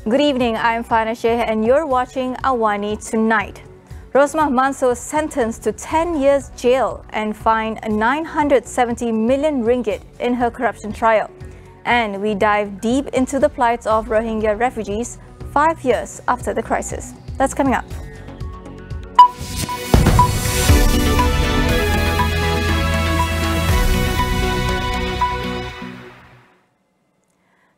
Good evening, I'm Fana Sheikh and you're watching AWANI Tonight. Rosmah Mansor sentenced to 10 years jail and fined 970 million ringgit in her corruption trial. And we dive deep into the plight of Rohingya refugees 5 years after the crisis. That's coming up.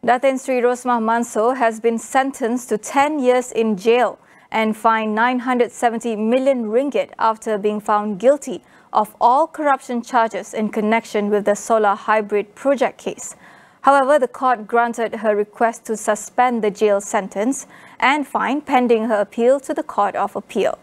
Datin Sri Rosmah Mansor has been sentenced to 10 years in jail and fined 970 million ringgit after being found guilty of all corruption charges in connection with the solar hybrid project case. However, the court granted her request to suspend the jail sentence and fine pending her appeal to the Court of Appeal.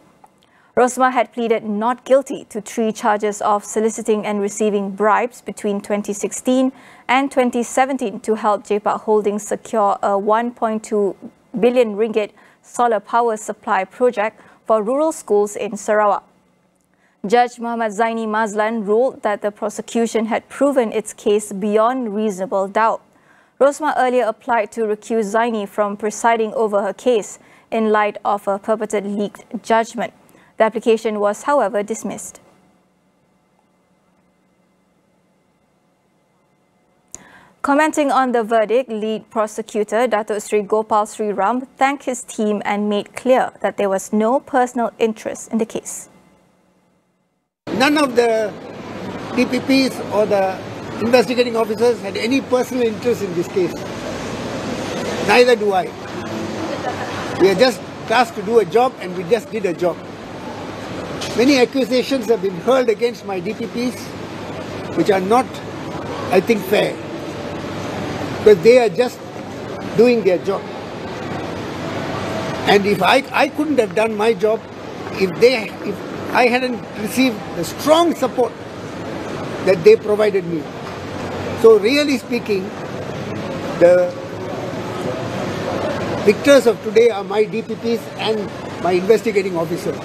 Rosmah had pleaded not guilty to 3 charges of soliciting and receiving bribes between 2016 and 2017 to help JPAC Holdings secure a 1.2 billion ringgit solar power supply project for rural schools in Sarawak. Judge Muhammad Zaini Mazlan ruled that the prosecution had proven its case beyond reasonable doubt. Rosmah earlier applied to recuse Zaini from presiding over her case in light of a purported leaked judgment. The application was, however, dismissed. Commenting on the verdict, lead prosecutor Datuk Sri Gopal Sri Ram thanked his team and made clear that there was no personal interest in the case. None of the DPPs or the investigating officers had any personal interest in this case. Neither do I. We are just tasked to do a job and we just did a job. Many accusations have been hurled against my DPPs, which are not, I think, fair. Because they are just doing their job. And if I couldn't have done my job if I hadn't received the strong support that they provided me. So really speaking, the victors of today are my DPPs and my investigating officer.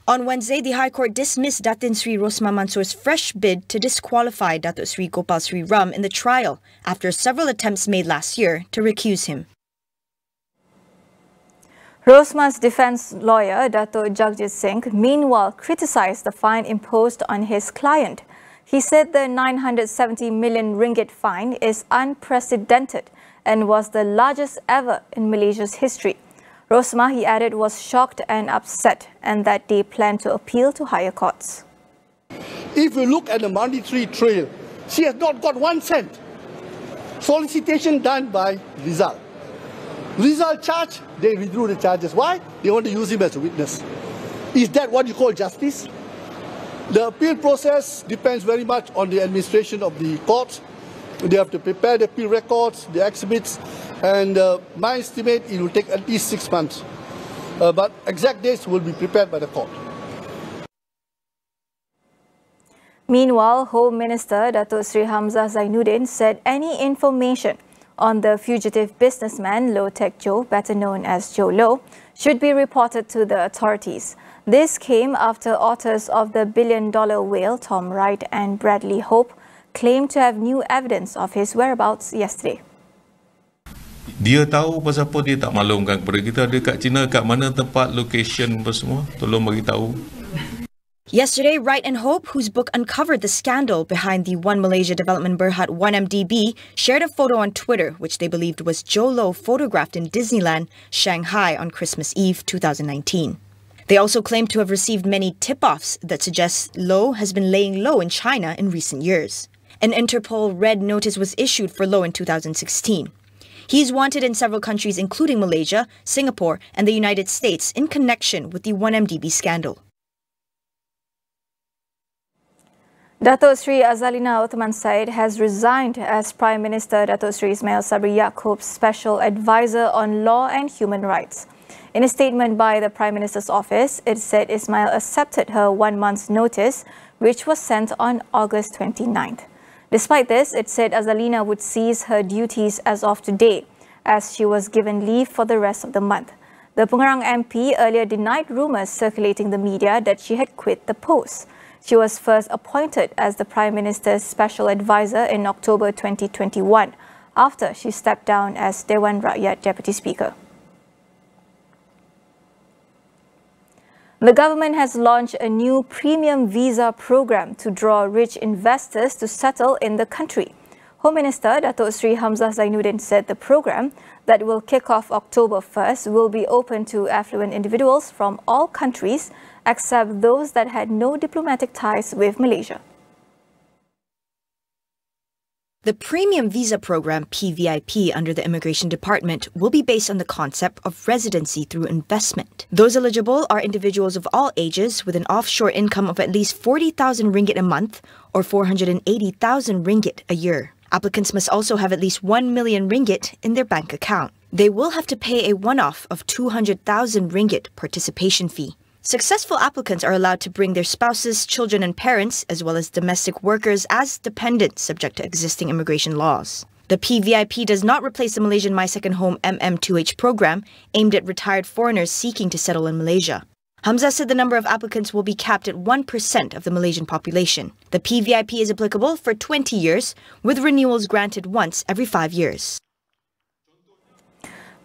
On Wednesday, the High Court dismissed Datin Sri Rosmah Mansor's fresh bid to disqualify Datuk Sri Gopal Sri Ram in the trial after several attempts made last year to recuse him. Rosmah's defense lawyer, Dato' Jagjit Singh, meanwhile criticized the fine imposed on his client. He said the 970 million ringgit fine is unprecedented and was the largest ever in Malaysia's history. Rosmah, he added, was shocked and upset and that they plan to appeal to higher courts. If you look at the monetary trail, she has not got 1 cent. Solicitation done by Rizal. Rizal charge, they withdrew the charges. Why? They want to use him as a witness. Is that what you call justice? The appeal process depends very much on the administration of the courts. They have to prepare the appeal records, the exhibits, and my estimate it will take at least 6 months. But exact dates will be prepared by the court. Meanwhile, Home Minister Datuk Sri Hamzah Zainuddin said any information on the fugitive businessman Low Tek Joe, better known as Joe Low, should be reported to the authorities. This came after authors of the billion-dollar whale, Tom Wright and Bradley Hope, claimed to have new evidence of his whereabouts yesterday. Dia tahu pasal apa dia tak maklumkan kepada kita. Dia kat China, kat mana tempat, location apa semua. Tolong bagi tahu. Yesterday, Wright and Hope, whose book uncovered the scandal behind the One Malaysia Development Berhad 1MDB, shared a photo on Twitter, which they believed was Joe Low photographed in Disneyland, Shanghai on Christmas Eve 2019. They also claimed to have received many tip-offs that suggest Low has been laying low in China in recent years. An Interpol red notice was issued for Low in 2016. He is wanted in several countries including Malaysia, Singapore and the United States in connection with the 1MDB scandal. Datuk Sri Azalina Othman Said has resigned as Prime Minister Datuk Sri Ismail Sabri Yaakob's Special Advisor on Law and Human Rights. In a statement by the Prime Minister's office, it said Ismail accepted her 1 month's notice, which was sent on August 29th. Despite this, it said Azalina would cease her duties as of today, as she was given leave for the rest of the month. The Pengerang MP earlier denied rumours circulating the media that she had quit the post. She was first appointed as the Prime Minister's Special Advisor in October 2021, after she stepped down as Dewan Rakyat Deputy Speaker. The government has launched a new premium visa program to draw rich investors to settle in the country. Home Minister Datuk Sri Hamzah Zainuddin said the program that will kick off October 1st will be open to affluent individuals from all countries except those that had no diplomatic ties with Malaysia. The Premium Visa Program, PVIP, under the Immigration Department will be based on the concept of residency through investment. Those eligible are individuals of all ages with an offshore income of at least 40,000 ringgit a month or 480,000 ringgit a year. Applicants must also have at least 1 million ringgit in their bank account. They will have to pay a one-off of 200,000 ringgit participation fee. Successful applicants are allowed to bring their spouses, children and parents, as well as domestic workers as dependents subject to existing immigration laws. The PVIP does not replace the Malaysian My Second Home MM2H program aimed at retired foreigners seeking to settle in Malaysia. Hamzah said the number of applicants will be capped at 1% of the Malaysian population. The PVIP is applicable for 20 years, with renewals granted once every 5 years.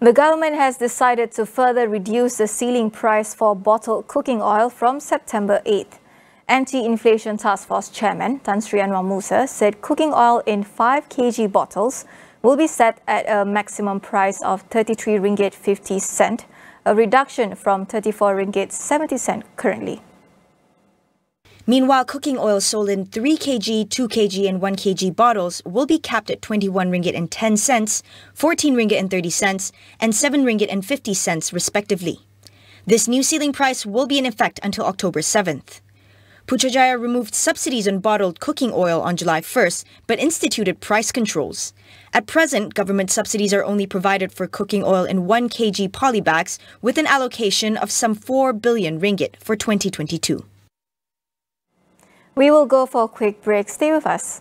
The government has decided to further reduce the ceiling price for bottled cooking oil from September 8th. Anti-Inflation Task Force Chairman Tan Sri Anwar Musa said cooking oil in 5 kg bottles will be set at a maximum price of 33 ringgit 50 cent, a reduction from 34 ringgit 70 cent currently. Meanwhile, cooking oil sold in 3 kg, 2 kg and 1 kg bottles will be capped at 21 ringgit and 10 cents, 14 ringgit and 30 cents and 7 ringgit and 50 cents respectively. This new ceiling price will be in effect until October 7th. Putrajaya removed subsidies on bottled cooking oil on July 1st but instituted price controls. At present, government subsidies are only provided for cooking oil in 1 kg polybags with an allocation of some 4 billion ringgit for 2022. We will go for a quick break. Stay with us.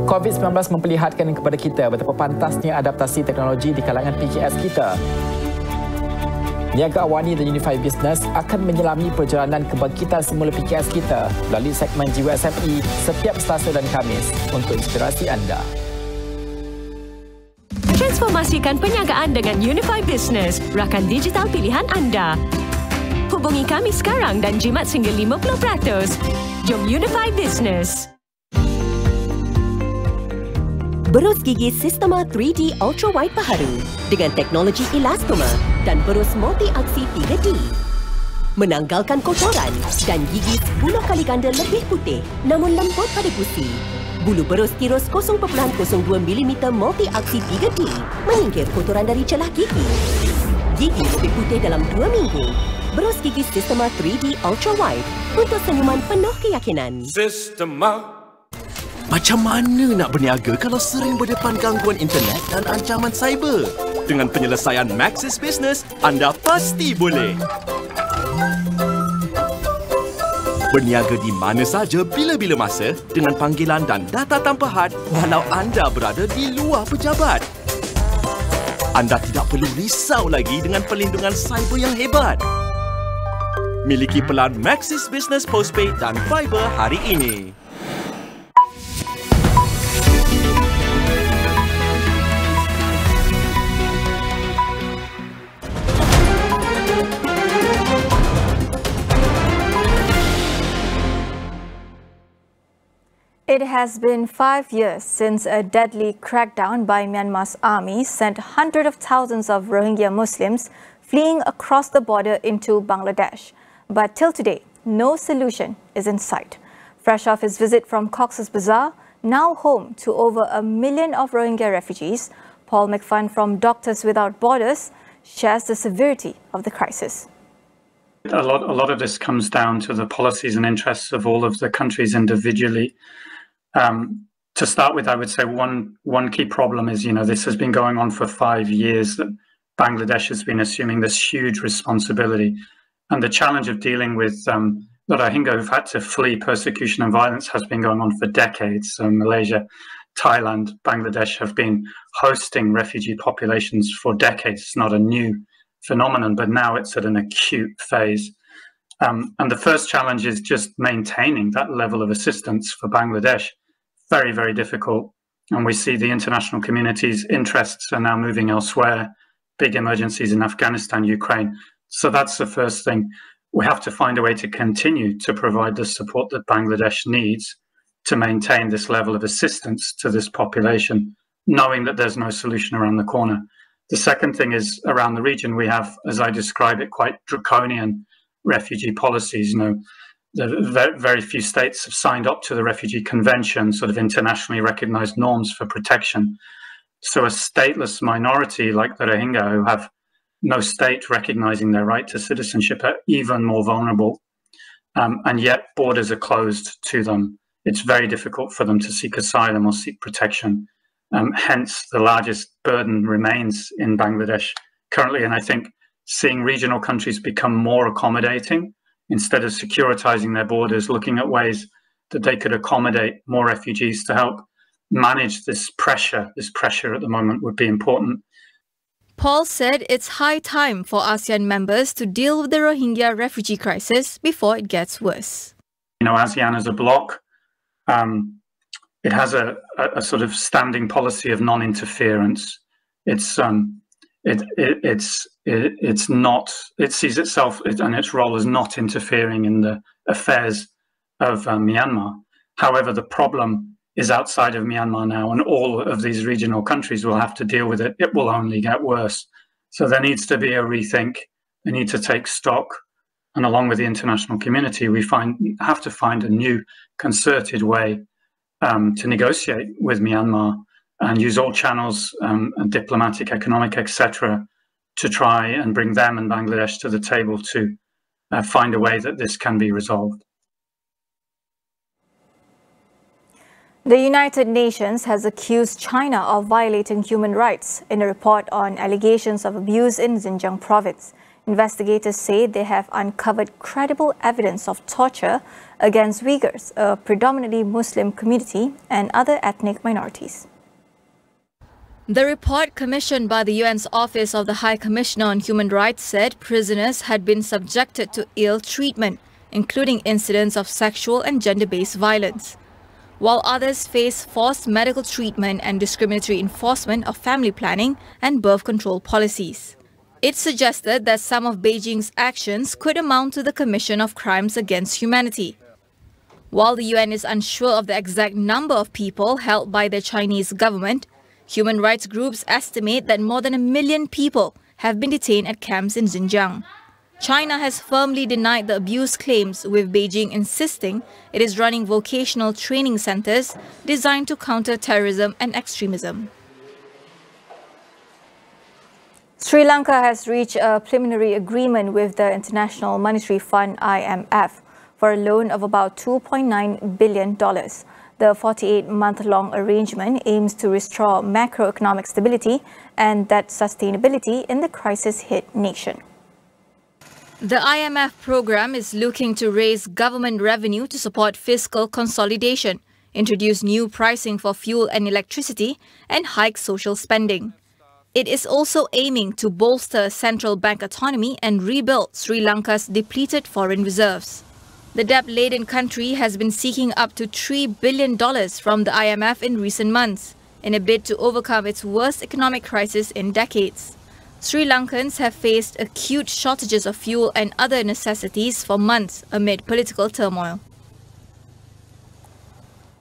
COVID-19 memperlihatkan kepada kita betapa pantasnya adaptasi teknologi di kalangan PKS kita. Niaga AWANI dan Unified Business akan menyelami perjalanan kebangkitan semula PKS kita melalui segmen Jiwa SME setiap Selasa dan Khamis untuk inspirasi anda. Transformasikan perniagaan dengan Unified Business, rakan digital pilihan anda. Hubungi kami sekarang dan jimat sehingga 50%. Jom Unified Business. Berus gigi Sistema 3D Ultra Wide baharu dengan teknologi elastoma dan berus multi-aksi 3D. Menanggalkan kotoran dan gigi 10 kali ganda lebih putih namun lembut pada gusi. Bulu berus tirus 0.02 mm multi-aksi 3D menyingkir kotoran dari celah gigi. Gigi lebih putih dalam 2 minggu. Berus gigi Sistema 3D Ultra Wide untuk senyuman penuh keyakinan. Sistema. Macam mana nak berniaga kalau sering berdepan gangguan internet dan ancaman cyber? Dengan penyelesaian Maxis Business, anda pasti boleh. Berniaga di mana saja bila-bila masa dengan panggilan dan data tanpa had walau anda berada di luar pejabat. Anda tidak perlu risau lagi dengan perlindungan cyber yang hebat. Miliki pelan Maxis Business Postpaid dan Fiber hari ini. It has been 5 years since a deadly crackdown by Myanmar's army sent hundreds of thousands of Rohingya Muslims fleeing across the border into Bangladesh. But till today, no solution is in sight. Fresh off his visit from Cox's Bazar, now home to over 1 million of Rohingya refugees, Paul McFun from Doctors Without Borders shares the severity of the crisis. A lot of this comes down to the policies and interests of all of the countries individually. To start with, I would say one key problem is, this has been going on for 5 years, that Bangladesh has been assuming this huge responsibility. And the challenge of dealing with the Rohingya who've had to flee persecution and violence has been going on for decades. So Malaysia, Thailand, Bangladesh have been hosting refugee populations for decades. It's not a new phenomenon, but now it's at an acute phase. And the first challenge is just maintaining that level of assistance for Bangladesh. very, very difficult. And we see the international community's interests are now moving elsewhere, big emergencies in Afghanistan, Ukraine. So that's the first thing. We have to find a way to continue to provide the support that Bangladesh needs to maintain this level of assistance to this population, knowing that there's no solution around the corner. The second thing is around the region, we have, as I describe it, quite draconian refugee policies. You know, very few states have signed up to the Refugee Convention, sort of internationally recognized norms for protection. So a stateless minority like the Rohingya, who have no state recognizing their right to citizenship, are even more vulnerable. And yet borders are closed to them. It's very difficult for them to seek asylum or seek protection. Hence, the largest burden remains in Bangladesh currently. And I think seeing regional countries become more accommodating, instead of securitizing their borders, looking at ways that they could accommodate more refugees to help manage this pressure at the moment would be important. Paul said it's high time for ASEAN members to deal with the Rohingya refugee crisis before it gets worse. You know, ASEAN as a bloc, it has a sort of standing policy of non-interference. It sees itself and its role as not interfering in the affairs of Myanmar. However, the problem is outside of Myanmar now, and all of these regional countries will have to deal with it. It will only get worse. So there needs to be a rethink. They need to take stock. And along with the international community, we have to find a new concerted way to negotiate with Myanmar and use all channels, diplomatic, economic, etc., to try and bring them and Bangladesh to the table to find a way that this can be resolved. The United Nations has accused China of violating human rights in a report on allegations of abuse in Xinjiang province. Investigators say they have uncovered credible evidence of torture against Uyghurs, a predominantly Muslim community, and other ethnic minorities. The report commissioned by the UN's Office of the High Commissioner on Human Rights said prisoners had been subjected to ill treatment, including incidents of sexual and gender-based violence, while others face forced medical treatment and discriminatory enforcement of family planning and birth control policies. It suggested that some of Beijing's actions could amount to the commission of crimes against humanity. While the UN is unsure of the exact number of people held by the Chinese government, human rights groups estimate that more than 1 million people have been detained at camps in Xinjiang. China has firmly denied the abuse claims, with Beijing insisting it is running vocational training centers designed to counter terrorism and extremism. Sri Lanka has reached a preliminary agreement with the International Monetary Fund (IMF) for a loan of about $2.9 billion. The 48-month-long arrangement aims to restore macroeconomic stability and debt sustainability in the crisis-hit nation. The IMF program is looking to raise government revenue to support fiscal consolidation, introduce new pricing for fuel and electricity, and hike social spending. It is also aiming to bolster central bank autonomy and rebuild Sri Lanka's depleted foreign reserves. The debt-laden country has been seeking up to $3 billion from the IMF in recent months, in a bid to overcome its worst economic crisis in decades. Sri Lankans have faced acute shortages of fuel and other necessities for months amid political turmoil.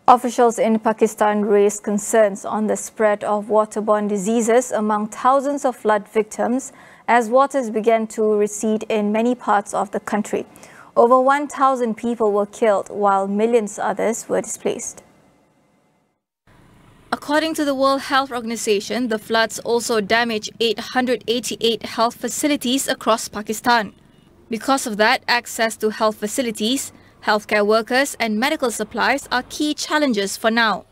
Officials in Pakistan raised concerns on the spread of waterborne diseases among thousands of flood victims as waters began to recede in many parts of the country. Over 1,000 people were killed while millions others were displaced. According to the World Health Organization, the floods also damaged 888 health facilities across Pakistan. Because of that, access to health facilities, healthcare workers and medical supplies are key challenges for now.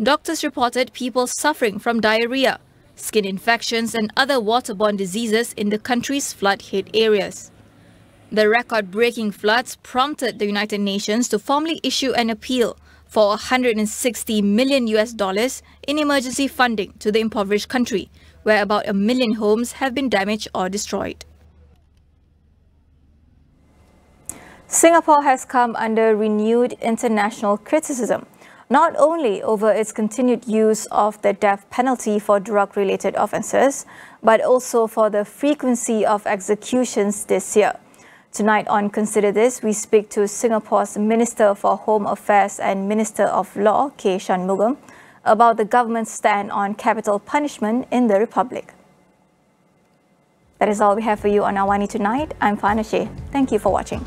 Doctors reported people suffering from diarrhea, skin infections and other waterborne diseases in the country's flood-hit areas. The record-breaking floods prompted the United Nations to formally issue an appeal for $160 million in emergency funding to the impoverished country, where about 1 million homes have been damaged or destroyed. Singapore has come under renewed international criticism. not only over its continued use of the death penalty for drug-related offences, but also for the frequency of executions this year. Tonight on Consider This, we speak to Singapore's Minister for Home Affairs and Minister of Law, K. Shanmugam, about the government's stand on capital punishment in the Republic. That is all we have for you on AWANI tonight. I'm Fana Sheh. Thank you for watching.